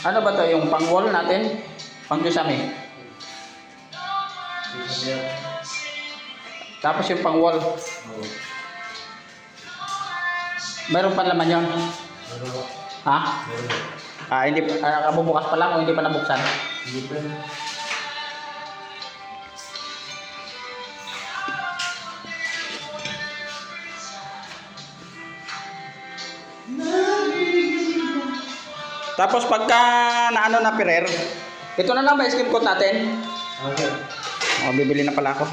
Ano ba to yung pang wall natin? Pang kisame. Tapos yung pang wall. Meron pa laman yun? Ha? Hindi kabubukas pa lang o hindi pa nabuksan? Hindi pa. Tapos pagka naano na pirer, ito na lang ba skin coat natin? Okay. Bibili na pala ako.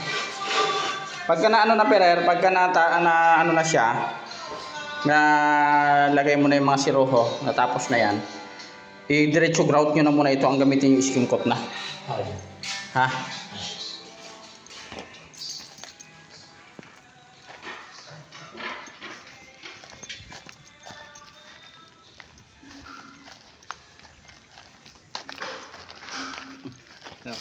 Pagka naano na pirer, pagka ano na siya, na lagay mo na yung mga siroho, natapos na yan. I-diretso grout nyo na muna ito ang gamitin yung skin coat na. Okay. Ha? No.